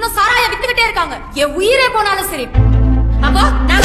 இன்னும் சாராய வித்துக்கிட்டே இருக்காங்க. என் உயிரே போனாலும் சரி. அப்போ நான்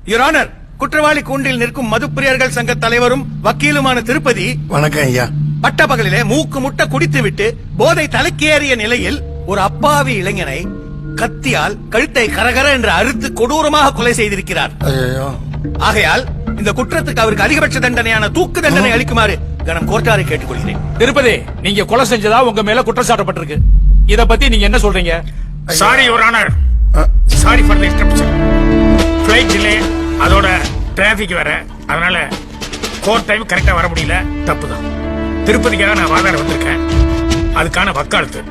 யுவர் ஆனர், குற்றவாளி கூண்டில் நிற்கும் மதுப்பிரியர்கள் சங்க தலைவரும் வக்கீலுமான திருப்பதி. வணக்கம் ஐயா. பட்ட பகலிலே மூக்கு முட்ட குடித்துவிட்டு போதை தலைக்கேறிய நிலையில் ஒரு அப்பாவி இளைஞனை கத்தியால் கழுத்தை கரகர என்று அறுத்து கொடூரமாக கொலை செய்திருக்கிறார். ஆகையால் இந்த குற்றத்துக்கு அவருக்கு அதிகபட்ச தண்டனையான தூக்கு தண்டனை அளிக்குமாறு கனம் கோர்ட்டாரை கேட்டுக்கொள்கிறேன். திருப்பதி, நீங்க கொலை செஞ்சதா உங்க மேல குற்றம் சாட்டப்பட்டிருக்கு. இத பத்தி நீங்க என்ன சொல்றீங்க? Sorry your honour, sorry for the interruption. Flight delay, அதோட டிராபிக் வேற, அதனால கோர்ட் டைம் கரெக்டா வர முடியல. தப்புதான். திருப்பதிக்காக நான் வாதாட வந்திருக்கேன். அதுக்கான வக்காலத்து.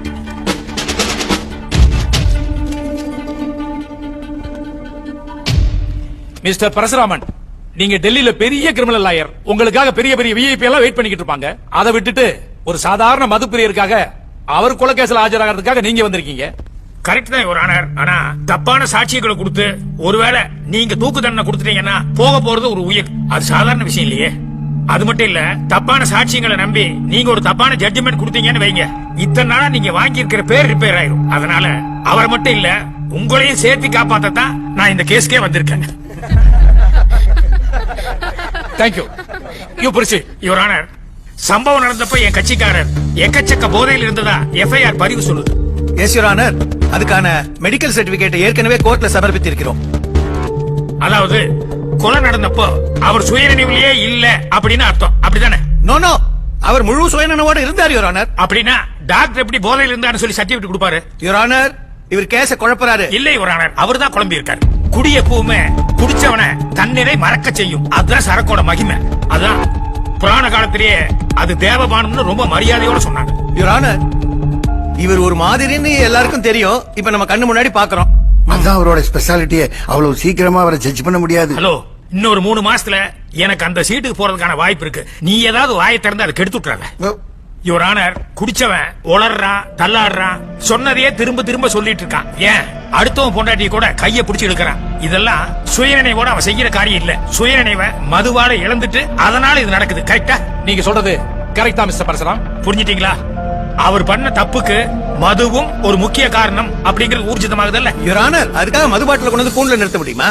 மிஸ்டர் பரசுராமன், நீங்க டெல்லியில பெரிய கிரிமினல் லாயர். உங்களுக்காக பெரிய பெரிய விஐபி எல்லாம் வெயிட் பண்ணிக்கிட்டு இருப்பாங்க. அதை விட்டுட்டு ஒரு சாதாரண மதுப்பிரியருக்காக அவர் கொலை கேஸ்ல ஆஜராகிறதுக்காக நீங்க வந்திருக்கீங்க. கரெக்ட் தான் யுவர் ஆனர். ஆனா தப்பான சாட்சியங்களை கொடுத்து ஒருவேளை நீங்க தூக்கு தண்டனை கொடுத்துட்டீங்கன்னா போக போறது ஒரு உயிர். அது சாதாரண விஷயம் இல்லையே. அது மட்டும் இல்ல, தப்பான சாட்சியங்களை நம்பி நீங்க ஒரு தப்பான ஜட்ஜ்மெண்ட் கொடுத்தீங்கன்னு வைங்க, இத்தனை நாளா நீங்க வாங்கி இருக்கிற பேர் ரிப்பேர் ஆயிரும். அதனால அவர் மட்டும் இல்ல, உங்களையும் சேர்த்து காப்பாத்தான் நான் இந்த கேஸ்க்கே வந்திருக்கேன். தேங்க்யூ. யூ புரிச்சு. யுவர் ஆனர், சம்பவம் நடந்தப்ப என் கட்சிக்காரர் எக்கச்சக்க போதையில் இருந்ததா எஃப்ஐஆர் பதிவு சொல்லுது. எஸ் யுவர் ஆனர், அதுக்கான மெடிக்கல் சர்டிபிகேட் ஏற்கனவே கோர்ட்ல சமர்ப்பித்திருக்கிறோம். அதாவது கொலை நடந்தப்போ அவர் சுயநினைவிலேயே இல்ல அப்படின்னு அர்த்தம். அப்படிதானே? நோ நோ, அவர் முழு சுயநனவோடு இருந்தார் யுவர் ஆனர். அப்படின்னா டாக்டர் எப்படி போதையில் இருந்தாருன்னு சொல்லி சர்டிபிகேட் கொடுப்பாரு? யுவர் ஆனர், இவர் கேஸ குழப்பறாரு. இல்ல யுவர் ஆனர், அவர் தான் குழம்பி இருக்காரு. குடி எப்பவுமே குடிச்சவனை தன்னிறை மறக்க செய்யும். அதுதான் சரக்கோட மகிமை. அதான் புராண காலத்திலேயே அது தேவபானம்னு ரொம்ப மரியாதையோட சொன்னாங்க. யுவர் ஆனர், இவர் ஒரு மாதிரின்னு எல்லாருக்கும் தெரியும். இப்ப நம்ம கண்ணு முன்னாடி பாக்குறோம். அதான் அவரோட ஸ்பெஷாலிட்டியே. அவ்வளவு சீக்கிரமா அவரை ஜட்ஜ் பண்ண முடியாது. ஹலோ, இன்னொரு 3 மாசத்துல எனக்கு அந்த சீட்டுக்கு போறதுக்கான வாய்ப்பு இருக்கு. நீ ஏதாவது வாயை திறந்து அதை கெடுத்து விட்டுறாத. யுவர் ஆனர், குடிச்சவன் உளறான், தள்ளாடுறான், சொன்னதையே திரும்ப திரும்ப சொல்லிட்டு இருக்கான். ஏன் அடுத்தவன் பொண்டாட்டி கூட கைய பிடிச்சு இழுக்கிறான். இதெல்லாம் சுயநினைவோட அவன் செய்யற காரியம் இல்ல. சுயநினைவை மதுவால இழந்துட்டு அதனால இது நடக்குது. கரெக்டா? நீங்க சொல்றது கரெக்டா மிஸ்டர் பரசுராம்? புரிஞ்சிட்டீங்களா? அவர் பண்ண தப்புக்கு மதுவும் ஒரு முக்கிய காரணம் அப்படிங்கிறது ஊர்ஜிதமாகுதல்ல. யுவர் ஆனர், அதுக்காக மது பாட்டில கொண்டு வந்து கூண்டுல நிறுத்த முடியுமா?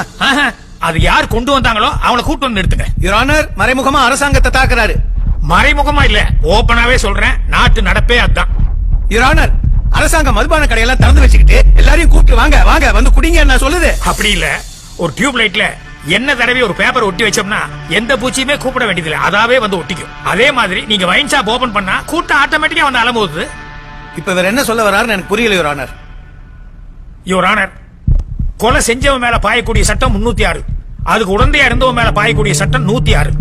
அது யார் கொண்டு வந்தாங்களோ அவங்கள கூட்டு வந்து நிறுத்துங்க. யுவர் ஆனர், மறைமுகமா அரசாங்கத்தை தாக்குறாரு. மறைமுகமா இல்ல, ஓபனாவே சொல்றேன். நாட்டு நடப்பே அதான். யுவர் ஆனர், அரசாங்கம் மதுபான கடையெல்லாம் திறந்து வச்சுக்கிட்டு எல்லாரையும் கூப்பிட்டு வாங்க வாங்க வந்து குடிங்க நான் சொல்லுது. அப்படி இல்ல, ஒரு டியூப் லைட்ல என்ன தடவை ஒரு பேப்பர் ஒட்டி வச்சோம்னா எந்த பூச்சியுமே கூப்பிட வேண்டியதில்லை, அதாவே வந்து ஒட்டிக்கும். அதே மாதிரி நீங்க வைன் ஷாப் ஓபன் பண்ணா கூட்டம் ஆட்டோமேட்டிக்கா வந்து அலம்போகுது. இப்ப வேற என்ன சொல்ல வராருன்னு எனக்கு புரியல யுவர் ஆனர். யுவர் ஆனர், கொலை செஞ்சவன் மேல பாயக்கூடிய சட்டம் 306. அதுக்கு உடந்தையா இருந்தவன் மேல பாயக்கூடிய சட்டம் 106.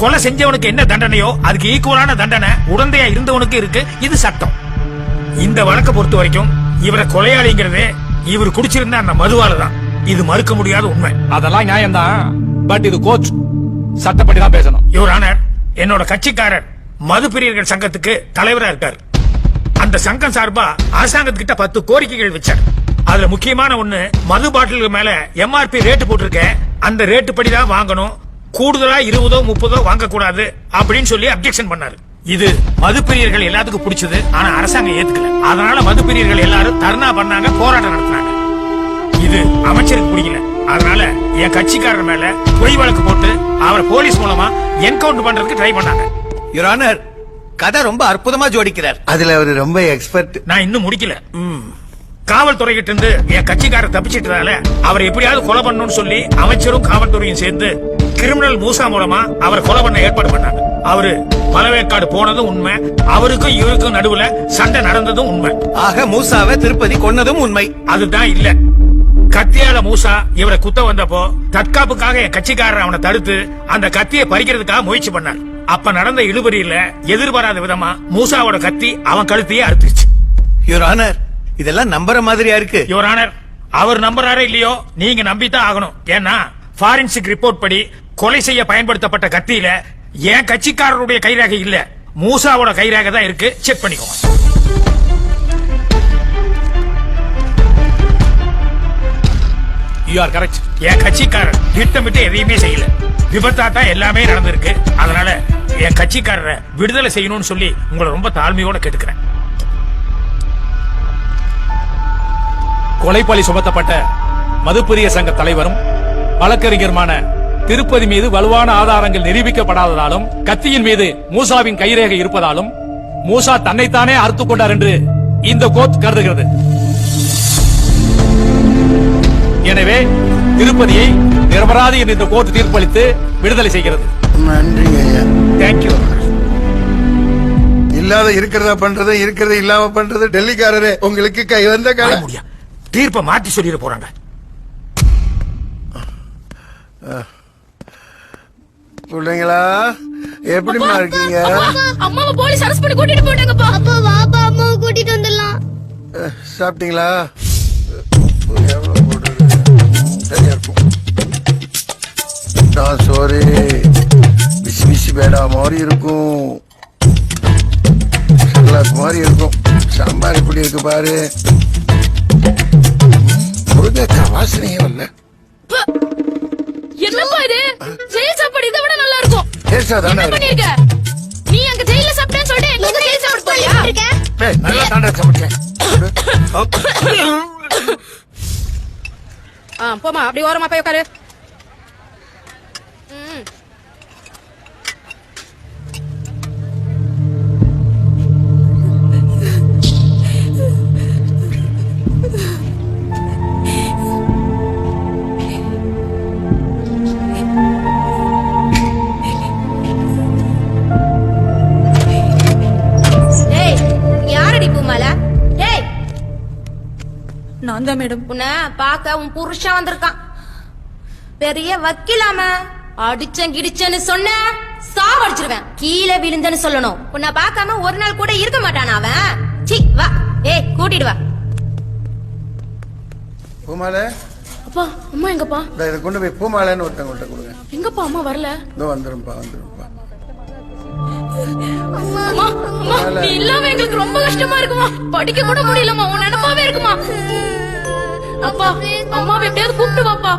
கொலை செஞ்சவனுக்கு என்ன தண்டனையோ அதுக்கு ஈக்குவலான தண்டனை உடந்தையா இருந்தவனுக்கு இருக்கு. இது சட்டம். இந்த வழக்கை பொறுத்த வரைக்கும் இவரை கொலையாளிங்கிறது இவர் குடிச்சிருந்த அந்த மதுவால தான். இது மறுக்க முடியாத உண்மை. அதெல்லாம் நியாயம்தான். பட் இது கோர்ட், சட்டப்படி தான் பேசணும். யுவர் ஆனர், என்னோட கட்சிக்காரர் மதுப்பிரியர்கள் சங்கத்துக்கு தலைவரா இருக்காரு. அந்த சங்கம் சார்பா அரசாங்கத்துக்கிட்ட 10 கோரிக்கைகள் வச்சார். அதுல முக்கியமான ஒண்ணு, மது பாட்டிலுக்கு மேல எம்ஆர்பி ரேட்டு போட்டிருக்க, அந்த ரேட்டு படிதான் வாங்கணும். கூடுதலா 20 30 வாங்க கூடாது அப்படின்னு சொல்லி அப்ஜெக்ஷன் பண்ணாரு. இது மதுப்பிரியர்கள் எல்லாத்துக்கும் பிடிச்சது. ஆனா அரசாங்கம் ஏத்துக்கல. அதனால மதுப்பிரியர்கள் எல்லாரும் தர்ணா பண்ணாங்க, போராட்டம் நடத்தினாங்க. இது அமைச்சருக்கு பிடிக்கல. அதனால என் கட்சிக்காரர் மேல பொய் வழக்கு போட்டு அவரை போலீஸ் மூலமா என்கவுண்டர் பண்றதுக்கு ட்ரை பண்ணாங்க. யுவர் ஆனர், கதை ரொம்ப அற்புதமா ஜோடிக்கிறார். அதுல அவர் ரொம்ப எக்ஸ்பர்ட். நான் இன்னும் முடிக்கல. காவல்துறை கிட்ட இருந்து என் கட்சிக்காரர் தப்பிச்சிட்டதால அவரை எப்படியாவது கொலை பண்ணணும்னு சொல்லி அமைச்சரும் காவல்துறையும் சேர்ந்து கிரிமினல் மூசா மூலமா அவரை கொலை பண்ண ஏற்பாடு பண்ணாங்க. அவரு மலவேற்காடு போனதும் உண்மை, அவருக்கும் இவருக்கும் நடுவுல சண்டை நடந்ததும் உண்மை. ஆக மூசாவை திருப்பதி கொன்னதும் உண்மை. அதுதான் இல்ல. கத்தியால மூசா இவரை குத்த வந்தப்போ தற்காப்புக்காக என் கட்சிக்காரர் அவனை தடுத்து அந்த கத்தியை பறிக்கிறதுக்காக முயற்சி பண்ணார். அப்ப நடந்த இழுபறியில எதிர்பாராத விதமா மூசாவோட கத்தி அவன் கழுத்தையே அறுத்துருச்சு. யுவர் ஆனர், இதெல்லாம் நம்புற மாதிரியா இருக்கு. யுவர் ஆனர், அவர் நம்புறாரோ இல்லையோ நீங்க நம்பித்தான் ஆகணும். ஏன்னா பாரன்சிக் ரிப்போர்ட் படி கொலை செய்ய பயன்படுத்தப்பட்ட கத்தியில என் கட்சிக்காரருடைய கைரேகை இல்ல, மூசாவோட கைரேகை தான் இருக்கு. செக் பண்ணிக்கோங்க. You are correct. என் கட்சிக்காரர் திட்டமிட்டு எதையுமே செய்யல. விபத்தாத்தான் எல்லாமே நடந்திருக்கு. அதனால என் கட்சிக்காரரை விடுதலை செய்யணும்னு சொல்லி உங்களை ரொம்ப தாழ்மையோட கேட்டுக்கிறேன். கொலைப்பழி சுமத்தப்பட்ட மதுப்பிரிய சங்க தலைவரும் வழக்கறிஞருமான திருப்பதி மீது வலுவான ஆதாரங்கள் நிரூபிக்கப்படாததாலும் கத்தியின் மீது மூசாவின் கைரேகை இருப்பதாலும் மூசா தன்னைத்தானே அறுத்துக் கொண்டார் என்று இந்த கோர்ட் கருதுகிறது. எனவே திருப்பதியை நிரபராதி என்று இந்த கோர்ட் தீர்ப்பளித்து விடுதலை செய்கிறது. நன்றிங்க ஐயா. தேங்க்யூ. இல்லாத இருக்கிறதா பண்றது, இருக்கிறது இல்லாம பண்றது. டெல்லிக்காரரே, உங்களுக்கு கை வந்த கால முடியா தீர்ப்பை மாற்றி சொல்லிட போறாங்க. பிள்ளைங்களா எப்படிமா இருக்கீங்க? அம்மாவை போலீஸ் அரெஸ்ட் பண்ணி கூட்டிட்டு போயிட்டாங்கப்பா. அப்பா வாப்பா அம்மாவை கூட்டிட்டு வந்துடலாம். சாப்பிட்டீங்களா? எவ்வளவு போடுறது? சரியா இருக்கும். சோறு பிசி பிசி பேடா மாதிரி இருக்கும், சல்லாத் மாதிரி இருக்கும். சாம்பார் இப்படி இருக்கு பாரு. முருங்கைக்காய் வாசனையே வரல. என்னப்பா இது? ஜெயில் சாப்பாடு இதை விட நல்லா இருக்கும். டேஸ்டா தானே என்ன பண்ணிருக்க? நீ அங்க ஜெயில சாப்பிட்டேன்னு சொல்லிட்டு எங்க ஜெயில் சாப்பிட போறியா? ஏய், நல்லா தாண்டா சமைச்சேன். போமா, அப்படி ஓரமா போய் உட்காரு. நான் தான் மேடம். உன்னை பாக்க உன் புருஷன் வந்திருக்கான். பெரிய வக்கீலாம. அடிச்சன் கிடிச்சன்னு சொன்ன சாவடிச்சிருவேன். கீழே விழுந்தன்னு சொல்லணும். உன்னை பாக்காம ஒரு நாள் கூட இருக்க மாட்டான் அவன். சி வா, ஏய் கூட்டிட்டு வா. பூமாலை, அப்பா அம்மா எங்கப்பா? இதை கொண்டு போய் பூமாலைன்னு ஒருத்தவங்கள்ட்ட கொடுங்க. எங்கப்பா அம்மா வரல? இதோ வந்துரும்பா வந்துரும்பா. அம்மா அம்மா நீ இல்லாம எங்களுக்கு ரொம்ப கஷ்டமா இருக்குமா. படிக்க கூட முடியலமா. உன் நினைப்பாவே இருக்குமா. அப்பா அம்மாவை எப்படியாவது கூப்பிட்டு வாப்பா.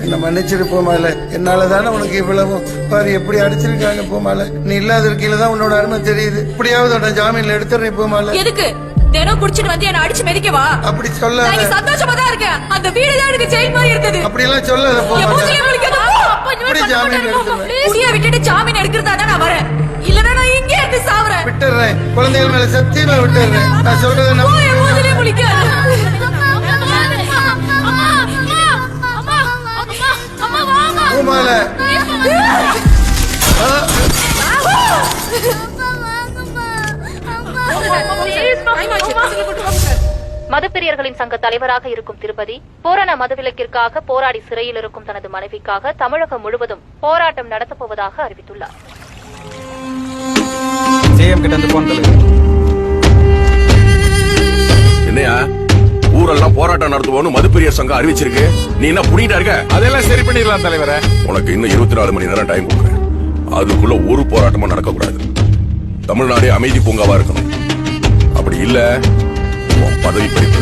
என்ன மன்னிச்சிரு பூமாலை. என்னால தானே உனக்கு இவ்வளவு பாரு எப்படி அடிச்சிருக்காங்க பூமாலை. நீ இல்லாத இருக்கையில தான் உன்னோட அருமை தெரியுது. இப்படியாவது உன்னை ஜாமீன்ல எடுத்துறேன் பூமாலை. எதுக்கு தினம் குடிச்சிட்டு வந்து என்ன அடிச்சு மிதிக்கவா? அப்படி சொல்லாத. நான் சந்தோஷமா தான் இருக்கேன். அந்த வீடு தான் எனக்கு ஜெயில் மாதிரி இருக்குது. அப்படி எல்லாம் சொல்லாத பூமாலை. இப்படி ஜாமீன் எடுத்துறேன். ப்ளீஸ் விட்டுட்டு ஜாமீன் எடுக்கிறதா தான் நான் வரேன். இல்லனா நான் இங்கே இருந்து சாவறேன். விட்டுறேன். குழந்தைகள் மேல சத்தியமா விட்டுறேன். நான் சொல்றதை நம்பு. மூஞ்சிலே முழிக்காத. பூமாலை மதுப்பிரியர்களின் சங்க தலைவராக இருக்கும் திருப்பதி பூரண மதுவிலக்கிற்காக போராடி சிறையில் இருக்கும் தனது மனைவிக்காக தமிழகம் முழுவதும் போராட்டம் நடத்தப்போவதாக அறிவித்துள்ளார். என்னையா ஊரெல்லாம் போராட்டம் நடத்துவோம்னு மதுப்பிரியர் சங்கம் அறிவிச்சிருக்கு. நீ என்ன புடிட்டா இருக்க? அதெல்லாம் சரி பண்ணிடலாம் தலைவரே. உனக்கு இன்னும் 24 மணி நேரம் டைம் கொடுக்குறேன். அதுக்குள்ள ஒரு போராட்டமும் நடக்க கூடாது. தமிழ்நாடே அமைதி பூங்காவா இருக்கணும். அப்படி இல்ல பதவி பறிப்பு.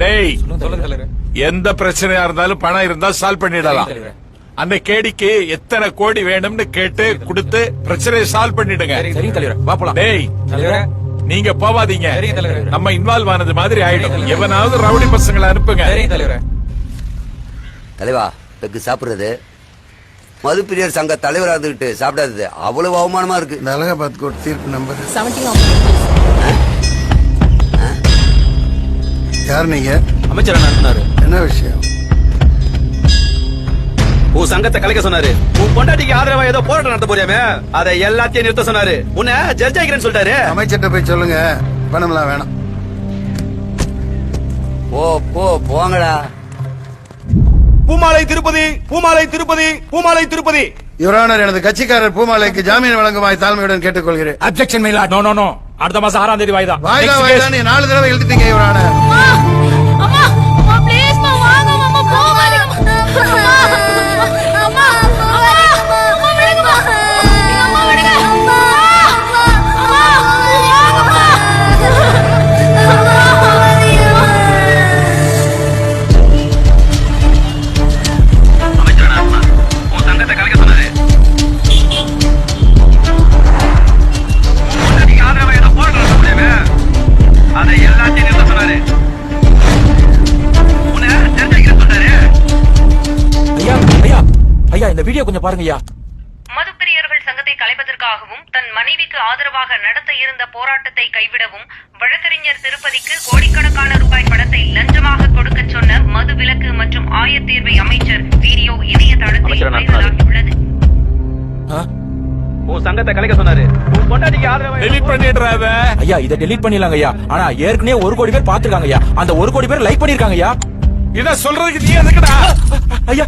டேய் எந்த பிரச்சனையா இருந்தாலும் பணம் இருந்தா சால்வ் பண்ணிடலாம். அந்த கேடிக்கு எத்தனை கோடி வேணும்னு கேட்டு கொடுத்து பிரச்சனையை சால்வ் பண்ணிடுங்க. டேய் நீங்க போவாதீங்க. நம்ம இன்வால்வ் ஆனது மாதிரி ஆயிடும். எவனாவது ரவுடி பசங்களை அனுப்புங்க. தலைவா பெக்கு சாப்பிடுறது மதுப்பிரியர் சங்க தலைவராக இருந்துகிட்டு சாப்பிடாதது அவ்வளவு அவமானமா இருக்கு. இந்த அலகாபாத் கோர்ட் தீர்ப்பு நம்பர் யார் நீங்க? அமைச்சர் அனுப்புனாரு. என்ன விஷயம்? உன் சங்கத்தை கலைக்க சொன்னாரு. உன் பொண்டாட்டிக்கு ஆதரவா ஏதோ போராட்டம் நடத்த போறியாமே, அதை எல்லாத்தையும் நிறுத்த சொன்னாரு. உன்னை ஜட்ஜ் ஆகிறேன்னு சொல்லிட்டாரு. அமைச்சர்கிட்ட போய் சொல்லுங்க, பணம்லாம் வேணாம். போங்கடா. பூமாலை திருப்பதி, பூமாலை திருப்பதி, பூமாலை திருப்பதி. யுவர் ஆனர், எனது கட்சிக்காரர் பூமாலைக்கு ஜாமீன் வழங்குமாய் தாழ்மையுடன் கேட்டுக்கொள்கிறேன். Objection my lord. No no no. அடுத்த மாசம் 6ஆம் தேதி வாய்தா. வாய்தா வாய்தா நீ 4 தடவை எழுதிட்டீங்க யுவர் ஆனர். அம்மா அம்மா ப்ளீஸ் மா வாங்க அம்மா போகாதீங்க. அம்மா அம்மா அம்மா விடுங்க. அம்மா விடுங்க. அம்மா வாங்கம்மா. இந்த வீடியோ கொஞ்சம் பாருங்கய்யா. மதுப்பிரியர்கள் சங்கத்தை கலைப்பதற்காகவும் தன் மனைவிக்கு ஆதரவாக நடத்த இருந்த போராட்டத்தை கைவிடவும் வழக்கறிஞர் திருப்பதிக்கு கோடிக்கணக்கான ரூபாய் பணத்தை லஞ்சமாக கொடுக்க சொன்ன மது விலக்கு மற்றும் ஆயத்தீர்வை அமைச்சர் வீடியோ இணையதளத்தில் வைரலாகியுள்ளது. உன் சங்கத்தை கலைக்க சொன்னாரு. உன் பொண்டாட்டிக்கு ஆதரவா டெலிட் பண்ணிடுறாத. ஐயா இதை டெலீட் பண்ணிடலாங்க ஐயா. ஆனா ஏற்கனவே 1 கோடி பேர் பாத்துருக்காங்க ஐயா. அந்த 1 கோடி பேர் லைக் பண்ணிருக்காங்க ஐயா. இத சொல்றதுக்கு நீ எதுக்குடா? ஐயா